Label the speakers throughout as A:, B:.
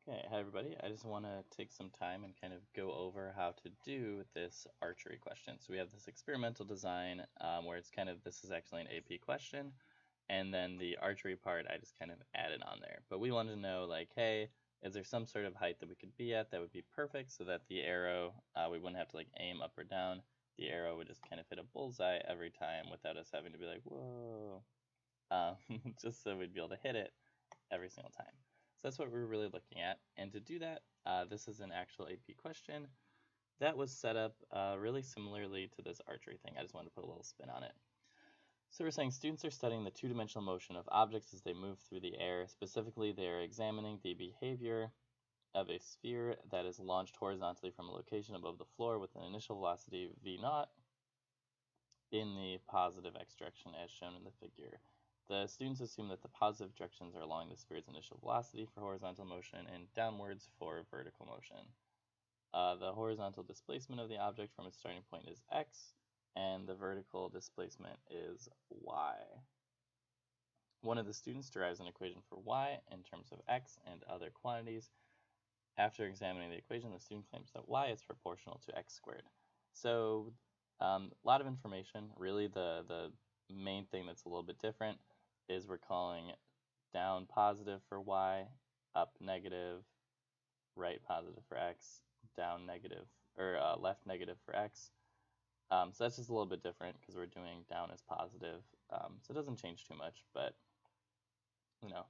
A: Okay, hi everybody. I just want to take some time and kind of go over how to do this archery question. So we have this experimental design where it's kind of, this is actually an AP question, and then the archery part I just kind of added on there. But we wanted to know, like, hey, is there some sort of height that we could be at that would be perfect so that the arrow, we wouldn't have to like aim up or down. The arrow would just kind of hit a bullseye every time without us having to be like, whoa, just so we'd be able to hit it every single time. So that's what we're really looking at. And to do that, this is an actual AP question that was set up really similarly to this archery thing. I just wanted to put a little spin on it. So we're saying students are studying the two-dimensional motion of objects as they move through the air. Specifically, they are examining the behavior of a sphere that is launched horizontally from a location above the floor with an initial velocity v0 in the positive x direction as shown in the figure. The students assume that the positive directions are along the sphere's initial velocity for horizontal motion and downwards for vertical motion. The horizontal displacement of the object from its starting point is x, and the vertical displacement is y. One of the students derives an equation for y in terms of x and other quantities. After examining the equation, the student claims that y is proportional to x squared. So a lot of information. Really, the main thing that's a little bit different is we're calling down positive for y, up negative, right positive for x, down negative, or left negative for x. So that's just a little bit different because we're doing down as positive. So it doesn't change too much, but you know.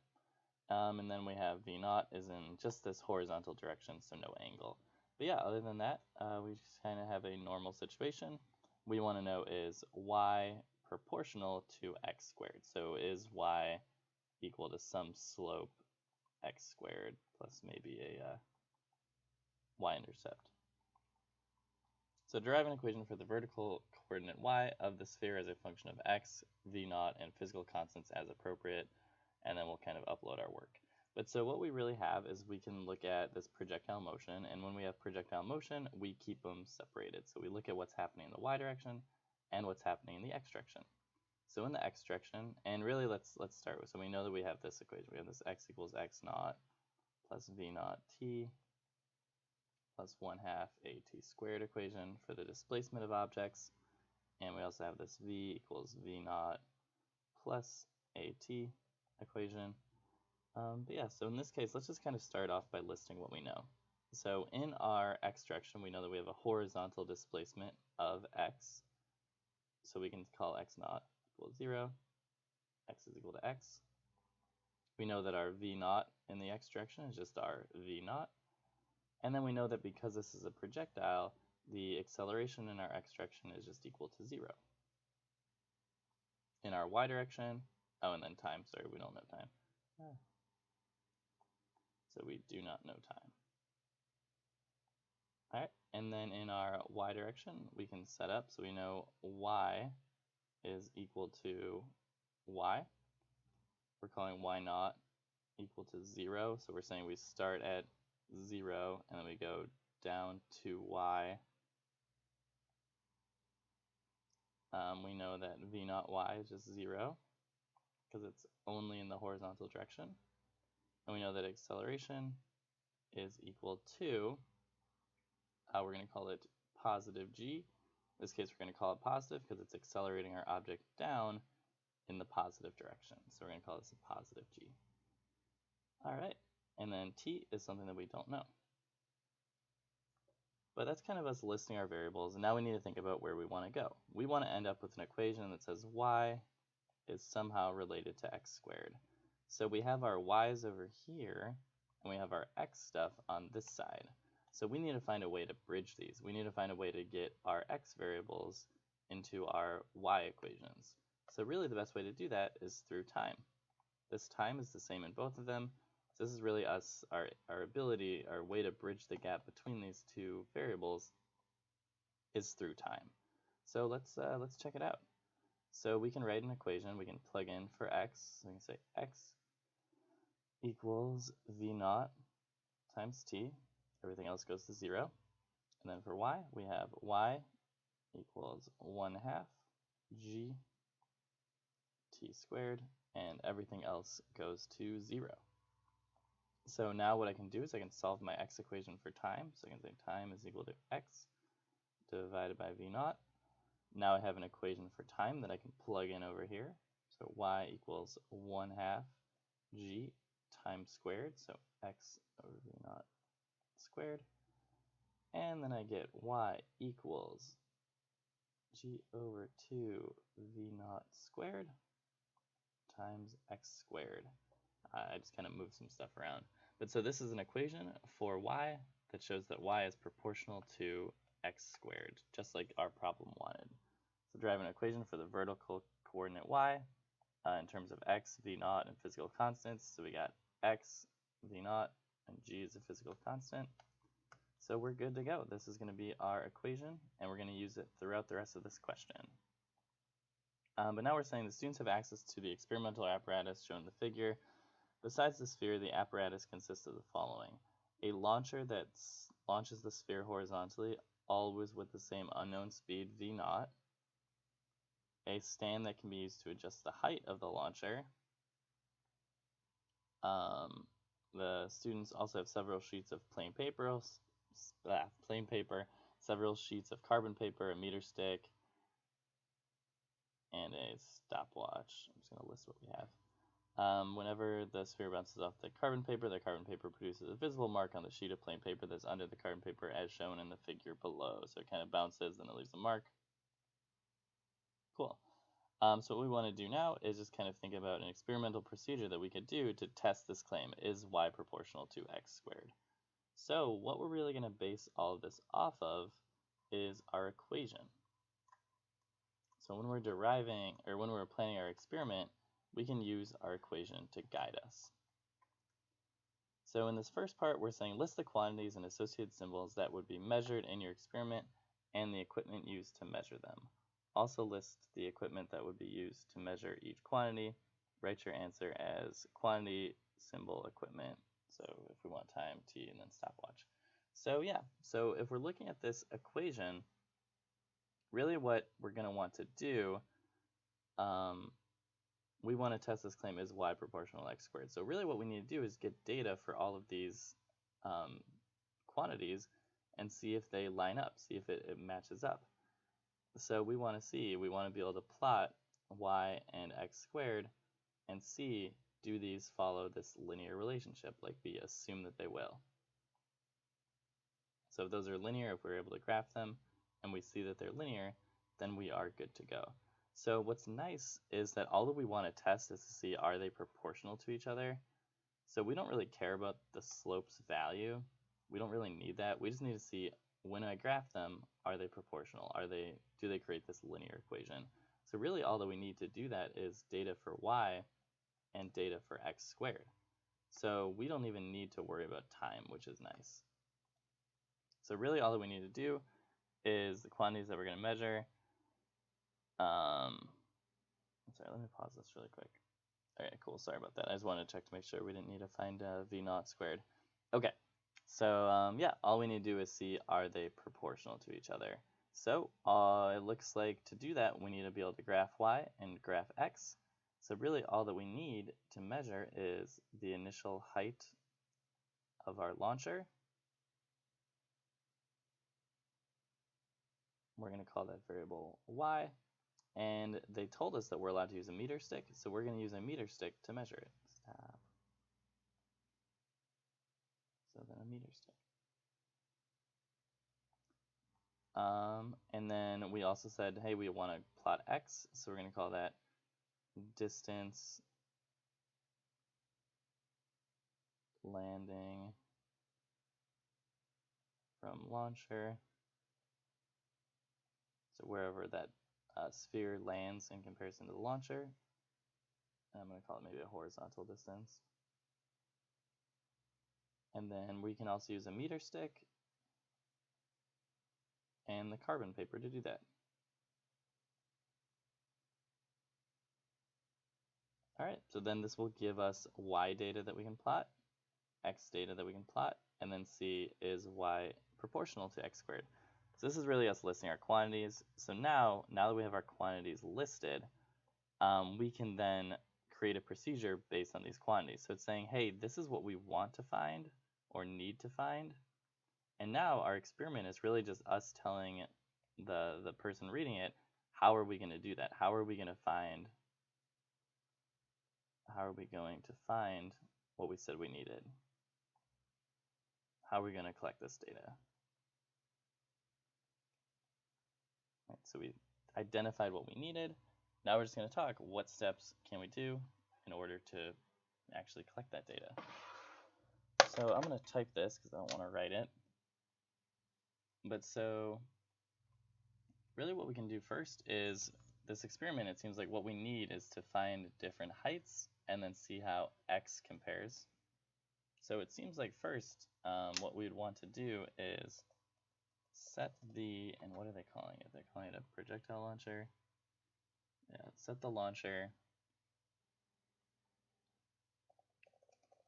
A: And then we have v0 is in just this horizontal direction, so no angle. But yeah, other than that, we just kind of have a normal situation. We want to know is y proportional to x squared. So is y equal to some slope x squared plus maybe a y-intercept. So derive an equation for the vertical coordinate y of the sphere as a function of x, v0, and physical constants as appropriate, and then we'll kind of upload our work. But so what we really have is we can look at this projectile motion, and when we have projectile motion, we keep them separated. So we look at what's happening in the y direction and what's happening in the x direction. So in the x direction, and really let's start with, so we know that we have this equation. We have this x equals x naught plus v naught t plus 1/2 at squared equation for the displacement of objects. And we also have this v equals v naught plus at equation. But yeah, so in this case, let's just kind of start off by listing what we know. So in our x direction, we know that we have a horizontal displacement of x. So we can call x naught equals 0, x is equal to x. We know that our v naught in the x direction is just our v naught. And then we know that because this is a projectile, the acceleration in our x direction is just equal to 0. In our y direction, oh, and then time, sorry, we don't know time. So we do not know time. All right, and then in our y direction, we can set up, so we know y is equal to y. We're calling y naught equal to 0, so we're saying we start at 0, and then we go down to y. We know that v naught y is just 0, because it's only in the horizontal direction. And we know that acceleration is equal to, we're going to call it positive g. In this case, we're going to call it positive because it's accelerating our object down in the positive direction. So we're going to call this a positive g. All right, and then t is something that we don't know. But that's kind of us listing our variables, and now we need to think about where we want to go. We want to end up with an equation that says y is somehow related to x squared. So we have our y's over here, and we have our x stuff on this side. So we need to find a way to bridge these. We need to find a way to get our x variables into our y equations. So really the best way to do that is through time. This time is the same in both of them. So this is really us, our ability, our way to bridge the gap between these two variables is through time. So let's check it out. So we can write an equation. We can plug in for x. So we can say x equals v naught times t. Everything else goes to 0. And then for y, we have y equals 1/2 g t squared, and everything else goes to 0. So now what I can do is I can solve my x equation for time. So I can say time is equal to x divided by v naught. Now I have an equation for time that I can plug in over here. So y equals 1/2 g time squared, so x over v naught squared. And then I get y equals g over 2 v naught squared times x squared. I just kind of moved some stuff around. But so this is an equation for y that shows that y is proportional to x squared, just like our problem wanted. So derive an equation for the vertical coordinate y in terms of x, v naught, and physical constants. So we got x, v naught, and g is a physical constant. So we're good to go. This is going to be our equation, and we're going to use it throughout the rest of this question. But now we're saying the students have access to the experimental apparatus shown in the figure. Besides the sphere, the apparatus consists of the following: a launcher that launches the sphere horizontally, always with the same unknown speed, v naught, a stand that can be used to adjust the height of the launcher. The students also have several sheets of plain paper, several sheets of carbon paper, a meter stick, and a stopwatch. I'm just going to list what we have. Whenever the sphere bounces off the carbon paper produces a visible mark on the sheet of plain paper that's under the carbon paper as shown in the figure below. So it kind of bounces, then it leaves a mark. Cool. So what we want to do now is just kind of think about an experimental procedure that we could do to test this claim. Is y proportional to x squared? So what we're really going to base all of this off of is our equation. So when we're deriving, or when we're planning our experiment, we can use our equation to guide us. So in this first part, we're saying list the quantities and associated symbols that would be measured in your experiment and the equipment used to measure them. Also list the equipment that would be used to measure each quantity. Write your answer as quantity, symbol, equipment. So if we want time, t, and then stopwatch. So yeah, so if we're looking at this equation, really what we're going to want to do, we want to test this claim, is y proportional to x squared. So really what we need to do is get data for all of these quantities and see if they line up, see if it matches up. So we want to be able to plot y and x squared and see, do these follow this linear relationship, like we assume that they will. So if those are linear, if we're able to graph them and we see that they're linear, then we are good to go. So what's nice is that all that we want to test is to see, are they proportional to each other? So we don't really care about the slope's value. We don't really need that. We just need to see, when I graph them, are they proportional? Do they create this linear equation? So really all that we need to do that is data for y and data for x squared. So we don't even need to worry about time, which is nice. So really all that we need to do is the quantities that we're going to measure. Sorry, let me pause this really quick. Okay, cool, sorry about that. I just wanted to check to make sure we didn't need to find v naught squared. Okay, so yeah, all we need to do is see, are they proportional to each other? So it looks like to do that, we need to be able to graph y and graph x. So really all that we need to measure is the initial height of our launcher. We're going to call that variable y. And they told us that we're allowed to use a meter stick, so we're going to use a meter stick to measure it. Stop. So then a meter stick. And then we also said, hey, we want to plot x, so we're going to call that distance landing from launcher. So wherever that sphere lands in comparison to the launcher. And I'm going to call it maybe a horizontal distance. And then we can also use a meter stick and the carbon paper to do that. All right, so then this will give us y data that we can plot, x data that we can plot, and then see, is y proportional to x squared. So this is really us listing our quantities. So now that we have our quantities listed, we can then create a procedure based on these quantities. So it's saying, hey, this is what we want to find or need to find. And now our experiment is really just us telling the person reading it, how are we going to do that? How are we going to find what we said we needed? How are we going to collect this data? Right, so we identified what we needed. Now we're just going to talk what steps can we do in order to actually collect that data. So I'm going to type this because I don't want to write it. But so really what we can do first is this experiment, it seems like what we need is to find different heights and then see how x compares. So it seems like first what we'd want to do is set the, and what are they calling it? They're calling it a projectile launcher. Yeah, set the launcher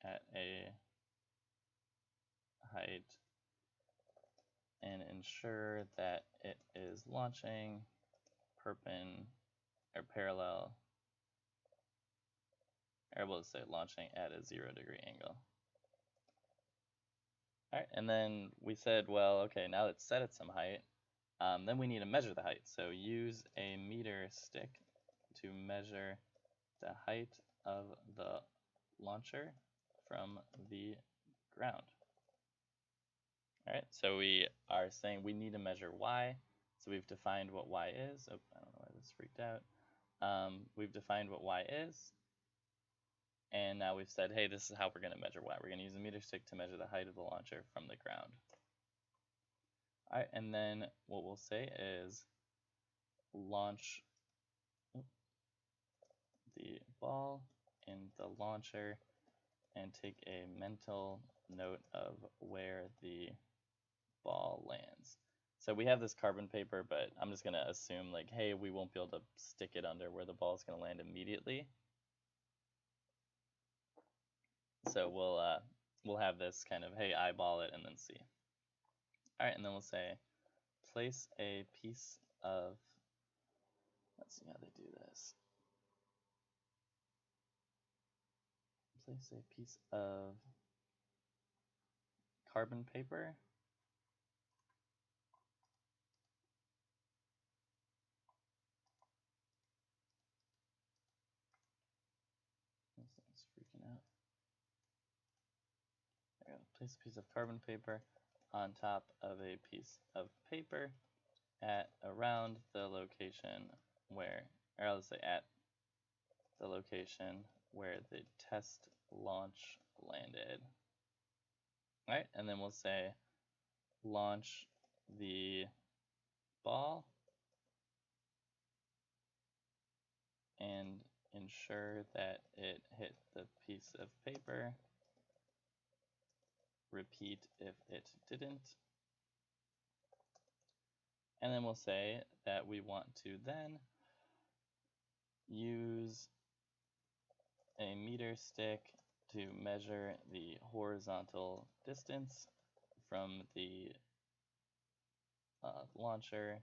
A: at a height and ensure that it is launching parallel, or we'll say launching at a 0-degree angle. All right, and then we said, well, okay, now it's set at some height. Then we need to measure the height. So use a meter stick to measure the height of the launcher from the ground. All right, so we are saying we need to measure y. So we've defined what y is. Oh, I don't know why this freaked out. We've defined what y is. And now we've said, hey, this is how we're going to measure y. We're going to use a meter stick to measure the height of the launcher from the ground. All right, and then what we'll say is launch the ball in the launcher and take a mental note of where the ball lands. So we have this carbon paper, but I'm just going to assume like, hey, we won't be able to stick it under where the ball is going to land immediately. So we'll have this kind of, hey, eyeball it and then see. All right, and then we'll say place a piece of, let's see how they do this. Place a piece of carbon paper this thing's freaking out. There we go. Place a piece of carbon paper on top of a piece of paper at around the location where, or let's say at the location where the test launch landed. All right, and then we'll say launch the ball and ensure that it hit the piece of paper. Repeat if it didn't. And then we'll say that we want to then use a meter stick to measure the horizontal distance from the launcher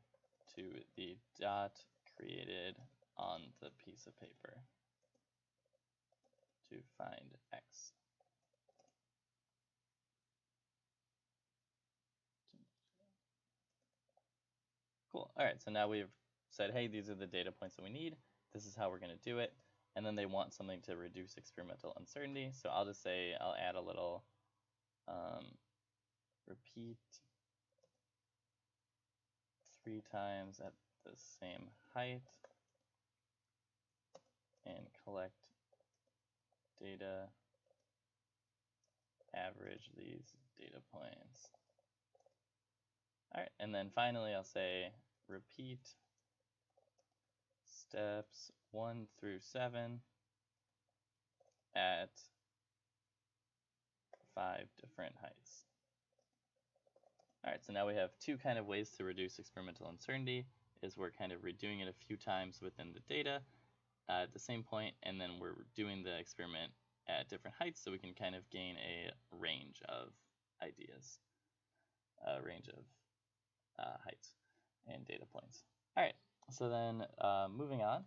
A: to the dot created on the piece of paper to find x. Cool. All right, so now we've said, hey, these are the data points that we need. This is how we're going to do it. And then they want something to reduce experimental uncertainty. So I'll just say, I'll add a little repeat 3 times at the same height and collect data, average these data points. All right, and then finally I'll say repeat steps 1 through 7 at 5 different heights. All right, so now we have 2 kind of ways to reduce experimental uncertainty. Is we're kind of redoing it a few times within the data at the same point, and then we're doing the experiment at different heights so we can kind of gain a range of ideas, a range of heights and data points. All right, so then moving on,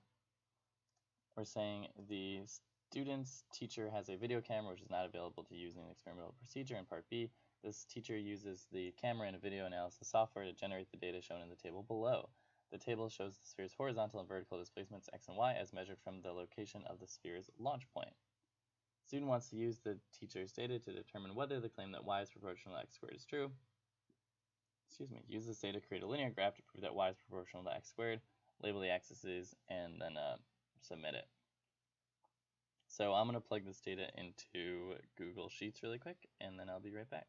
A: we're saying the student's teacher has a video camera which is not available to use in the experimental procedure. In part B, this teacher uses the camera and video analysis software to generate the data shown in the table below. The table shows the sphere's horizontal and vertical displacements x and y as measured from the location of the sphere's launch point. Student wants to use the teacher's data to determine whether the claim that y is proportional to x squared is true. Use this data to create a linear graph to prove that y is proportional to x squared, label the axes, and then submit it. So I'm going to plug this data into Google Sheets really quick, and then I'll be right back.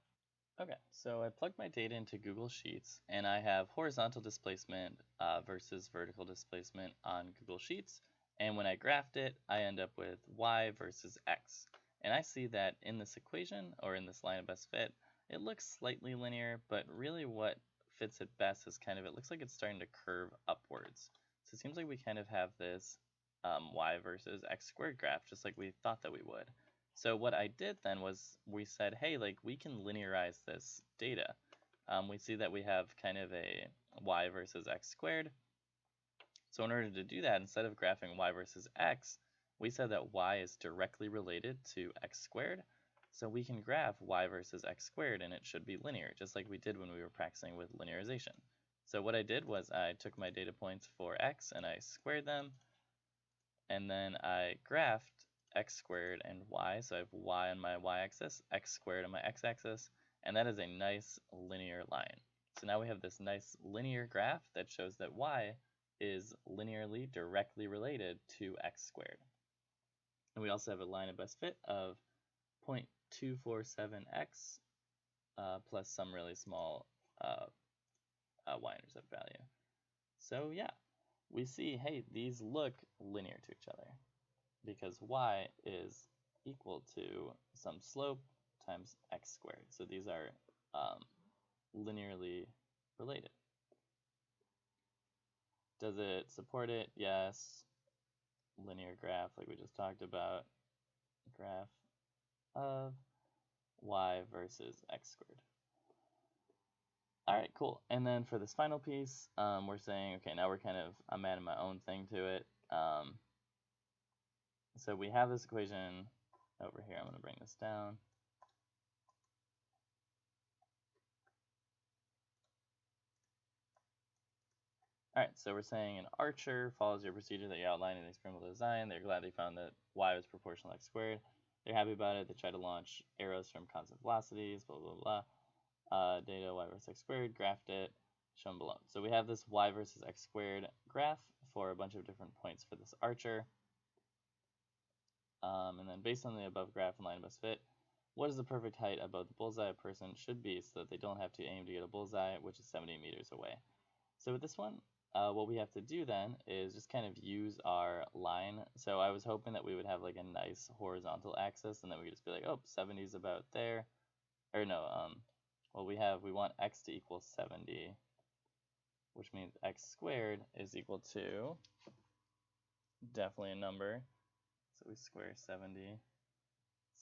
A: Okay, so I plugged my data into Google Sheets, and I have horizontal displacement versus vertical displacement on Google Sheets. And when I graphed it, I end up with y versus x. And I see that in this equation, or in this line of best fit, it looks slightly linear, but really what fits it best is kind of, it looks like it's starting to curve upwards. So it seems like we kind of have this y versus x squared graph, just like we thought that we would. So what I did then was we said, hey, like we can linearize this data. We see that we have kind of a y versus x squared. So in order to do that, instead of graphing y versus x, we said that y is directly related to x squared. So we can graph y versus x squared and it should be linear, just like we did when we were practicing with linearization. So what I did was I took my data points for x and I squared them, and then I graphed x squared and y, so I have y on my y-axis, x squared on my x-axis, and that is a nice linear line. So now we have this nice linear graph that shows that y is linearly directly related to x squared. And we also have a line of best fit of 0.247x plus some really small y-intercept value. So yeah, we see, hey, these look linear to each other, because y is equal to some slope times x squared. So these are linearly related. Does it support it? Yes. Linear graph, like we just talked about. Graph of y versus x squared. All right, cool. And then for this final piece, we're saying, okay, now I'm adding my own thing to it. So we have this equation over here. I'm going to bring this down. All right, so we're saying an archer follows your procedure that you outlined in the experimental design. They're glad they found that y was proportional to x squared. They're happy about it. They try to launch arrows from constant velocities, blah, blah, blah. Data y versus x squared, graphed it, shown below. So we have this y versus x squared graph for a bunch of different points for this archer. And then based on the above graph and line of best fit, what is the perfect height above the bullseye a person should be so that they don't have to aim to get a bullseye, which is 70 meters away? So with this one, what we have to do then is just kind of use our line. So I was hoping that we would have like a nice horizontal axis, and then we could just be like, oh, 70 is about there. Or no, well, we want x to equal 70, which means x squared is equal to definitely a number. So we square 70.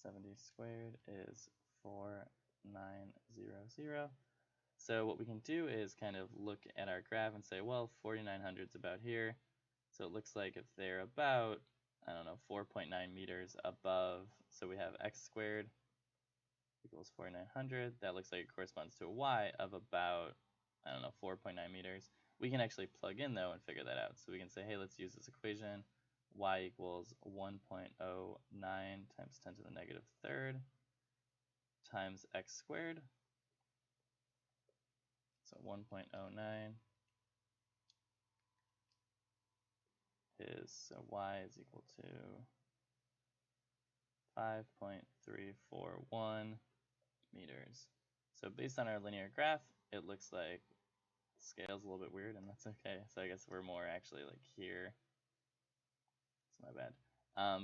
A: 70 squared is 4900. So what we can do is kind of look at our graph and say, well, 4900 is about here. So it looks like if they're about, I don't know, 4.9 meters above, so we have x squared equals 4900. That looks like it corresponds to a y of about, I don't know, 4.9 meters. We can actually plug in, though, and figure that out. So we can say, hey, let's use this equation. Y equals 1.09 times 10 to the negative third times x squared. So 1.09 is, so y is equal to 5.341 meters. So based on our linear graph, it looks like the scale's a little bit weird, and that's okay. So I guess we're more actually like here. It's my bad.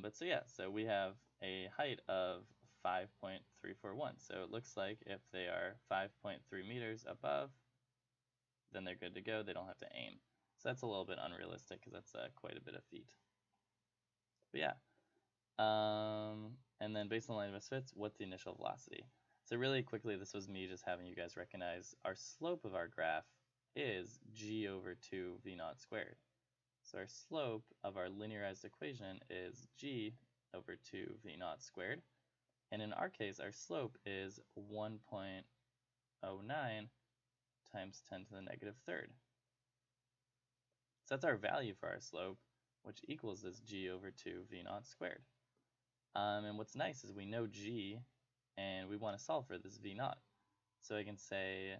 A: But so yeah, so we have a height of 5.341. So it looks like if they are 5.3 meters above, then they're good to go. They don't have to aim. So that's a little bit unrealistic because that's quite a bit of feet. But yeah. And then based on line of best fits, what's the initial velocity? So really quickly, this was me just having you guys recognize our slope of our graph is g over 2 v naught squared. So our slope of our linearized equation is g over 2 v naught squared. And in our case, our slope is 1.09 times 10 to the negative third. So that's our value for our slope, which equals this g over 2 v naught squared. And what's nice is we know g, and we want to solve for this v naught. So I can say,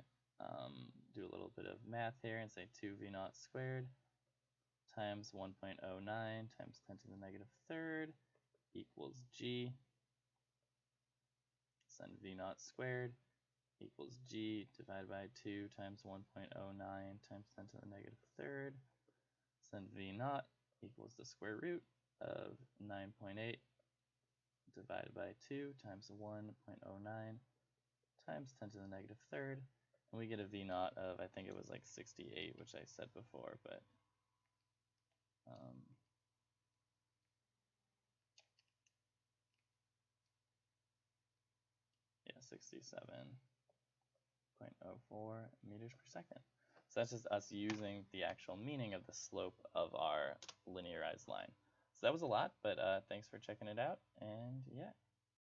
A: do a little bit of math here and say 2 v naught squared times 1.09 times 10 to the negative third equals g. Then v naught squared equals g divided by 2 times 1.09 times 10 to the negative third. Then v naught equals the square root of 9.8 divided by 2 times 1.09 times 10 to the negative third. And we get a v naught of, I think it was like 68, which I said before, but yeah, 67.04 meters per second. So that's just us using the actual meaning of the slope of our linearized line. So that was a lot, but thanks for checking it out, and yeah.